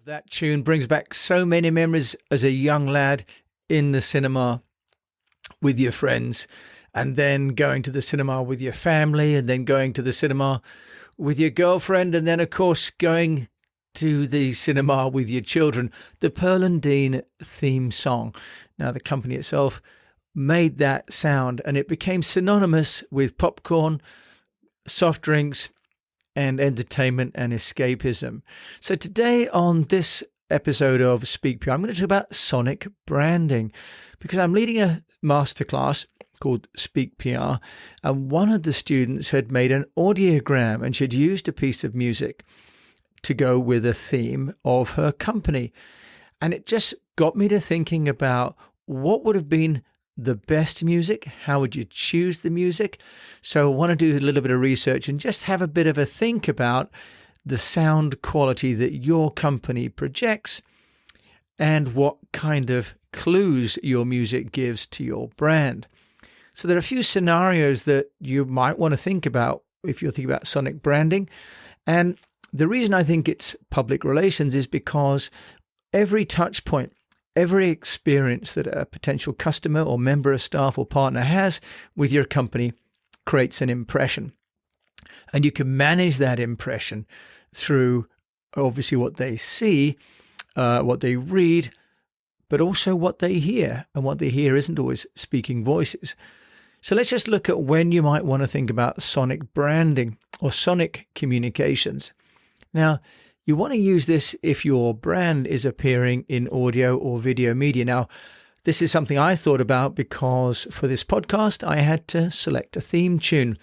That tune brings back so many memories as a young lad in the cinema with your friends, and then going to the cinema with your family, and then going to the cinema with your girlfriend, and then, of course, going to the cinema with your children. The Pearl and Dean theme song. Now, the company itself made that sound, and it became synonymous with popcorn, soft drinks, and entertainment and escapism. So today on this episode of Speak PR, I'm going to talk about sonic branding, because I'm leading a masterclass called Speak PR, and one of the students had made an audiogram, and she'd used a piece of music to go with a theme of her company. And it just got me to thinking about what would have been the best music. How would you choose the music? So I want to do a little bit of research and just have a bit of a think about the sound quality that your company projects and what kind of clues your music gives to your brand. So there are a few scenarios that you might want to think about if you're thinking about sonic branding. And the reason I think it's public relations is because every touch point, every experience that a potential customer or member of staff or partner has with your company creates an impression. And you can manage that impression through obviously what they see, what they read, but also what they hear. And what they hear isn't always speaking voices. So let's just look at when you might want to think about sonic branding or sonic communications. Now, you want to use this if your brand is appearing in audio or video media. Now, this is something I thought about because for this podcast, I had to select a theme tune.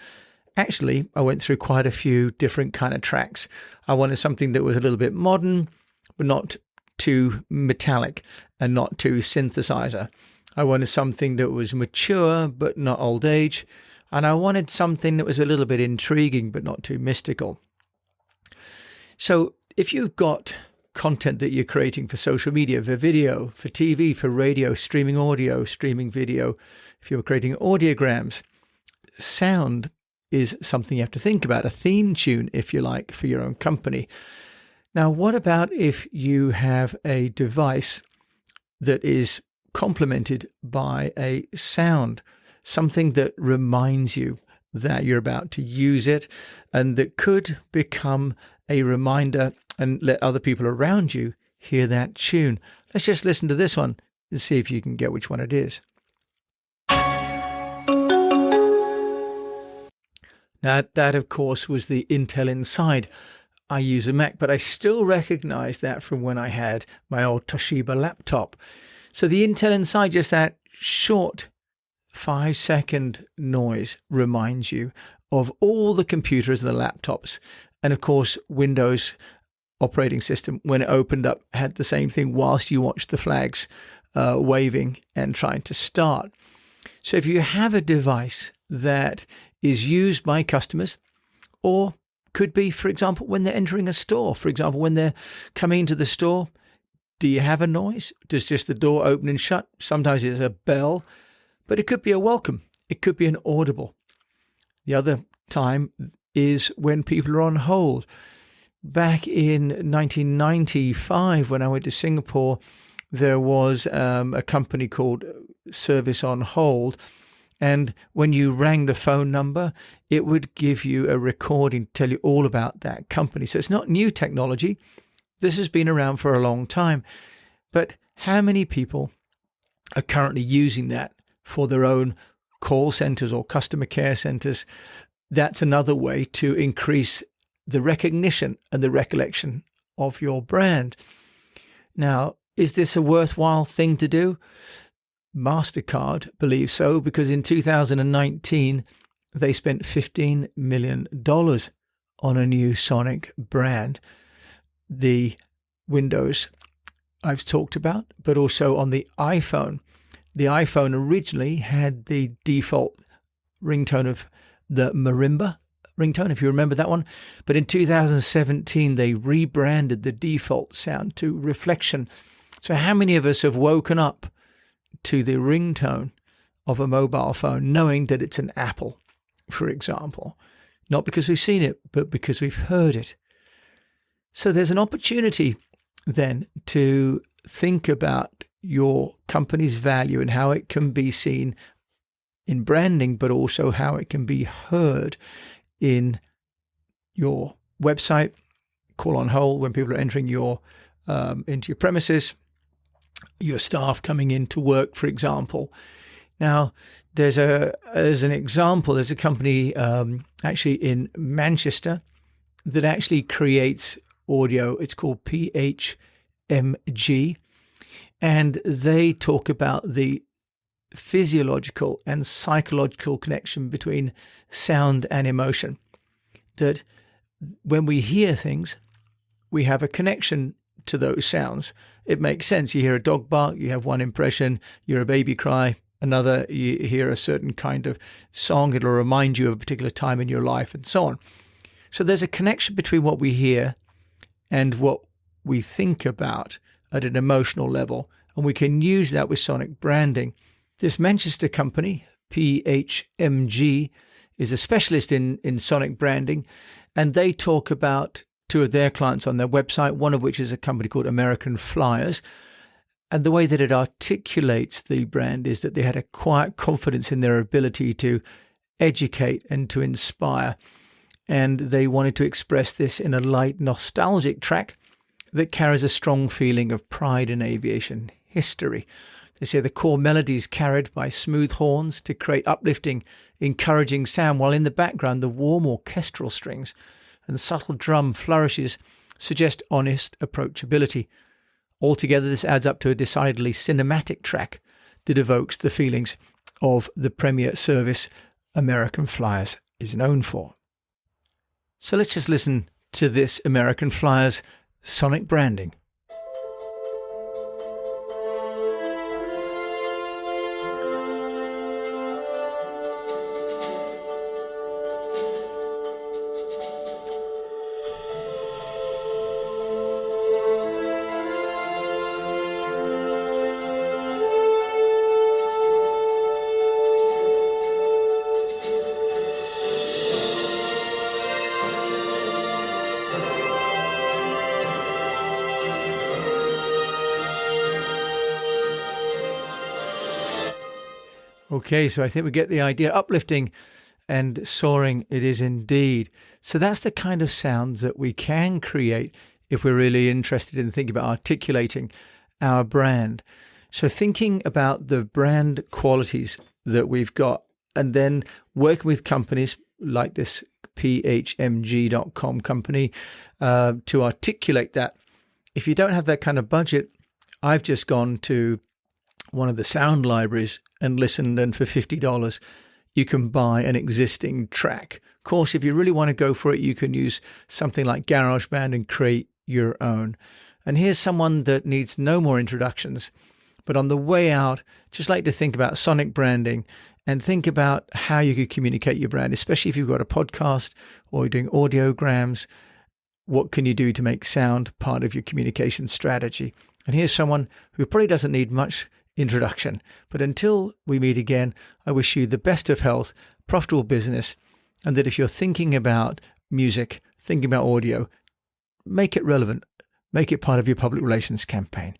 Actually, I went through quite a few different kind of tracks. I wanted something that was a little bit modern, but not too metallic and not too synthesizer. I wanted something that was mature, but not old age. And I wanted something that was a little bit intriguing, but not too mystical. So if you've got content that you're creating for social media, for video, for TV, for radio, streaming audio, streaming video, if you're creating audiograms, sound is something you have to think about, a theme tune, if you like, for your own company. Now, what about if you have a device that is complemented by a sound, something that reminds you that you're about to use it, and that could become a reminder and let other people around you hear that tune? Let's just listen to this one and see if you can get which one it is. Now, that, of course, was the Intel Inside. I use a Mac, but I still recognize that from when I had my old Toshiba laptop. So the Intel Inside, just that short 5-second noise reminds you of all the computers and the laptops. And of course, Windows operating system, when it opened up, had the same thing whilst you watched the flags waving and trying to start. So if you have a device that is used by customers, or could be, for example, when they're entering a store, for example, when they're coming into the store, do you have a noise? Does just the door open and shut? Sometimes it's a bell, but it could be a welcome. It could be an audible. The other time is when people are on hold. Back in 1995, when I went to Singapore, there was a company called Service on Hold. And when you rang the phone number, it would give you a recording to tell you all about that company. So it's not new technology. This has been around for a long time. But how many people are currently using that for their own call centers or customer care centers? That's another way to increase the recognition and the recollection of your brand. Now, is this a worthwhile thing to do? MasterCard believes so, because in 2019, they spent $15 million on a new sonic brand. The Windows I've talked about, but also on the iPhone. The iPhone originally had the default ringtone of the marimba ringtone, if you remember that one. But in 2017, they rebranded the default sound to Reflection. So how many of us have woken up to the ringtone of a mobile phone knowing that it's an Apple, for example? Not because we've seen it, but because we've heard it. So there's an opportunity then to think about your company's value and how it can be seen in branding, but also how it can be heard in your website, call on hold when people are entering your into your premises, your staff coming in to work, for example. Now, there's an example, there's a company actually in Manchester that actually creates audio. It's called PHMG, and they talk about the physiological and psychological connection between sound and emotion. That when we hear things, we have a connection to those sounds. It makes sense. You hear a dog bark, you have one impression. You hear a baby cry, another. You hear a certain kind of song, it'll remind you of a particular time in your life, and so on. So there's a connection between what we hear and what we think about at an emotional level, and we can use that with sonic branding. This Manchester company, PHMG, is a specialist in sonic branding, and they talk about two of their clients on their website, one of which is a company called American Flyers. And the way that it articulates the brand is that they had a quiet confidence in their ability to educate and to inspire. And they wanted to express this in a light, nostalgic track that carries a strong feeling of pride in aviation history. They say the core melody is carried by smooth horns to create uplifting, encouraging sound, while in the background the warm orchestral strings and subtle drum flourishes suggest honest approachability. Altogether, this adds up to a decidedly cinematic track that evokes the feelings of the premier service American Flyers is known for. So let's just listen to this American Flyers sonic branding. Okay, so I think we get the idea. Uplifting and soaring it is indeed. So that's the kind of sounds that we can create if we're really interested in thinking about articulating our brand. So thinking about the brand qualities that we've got, and then working with companies like this phmg.com company to articulate that. If you don't have that kind of budget, I've just gone to one of the sound libraries and listened, and for $50 you can buy an existing track. Of course, if you really want to go for it, you can use something like GarageBand and create your own. And here's someone that needs no more introductions, but on the way out, just like to think about sonic branding and think about how you could communicate your brand, especially if you've got a podcast or you're doing audiograms. What can you do to make sound part of your communication strategy? And here's someone who probably doesn't need much introduction. But until we meet again, I wish you the best of health, profitable business, and that if you're thinking about music, thinking about audio, make it relevant, make it part of your public relations campaign.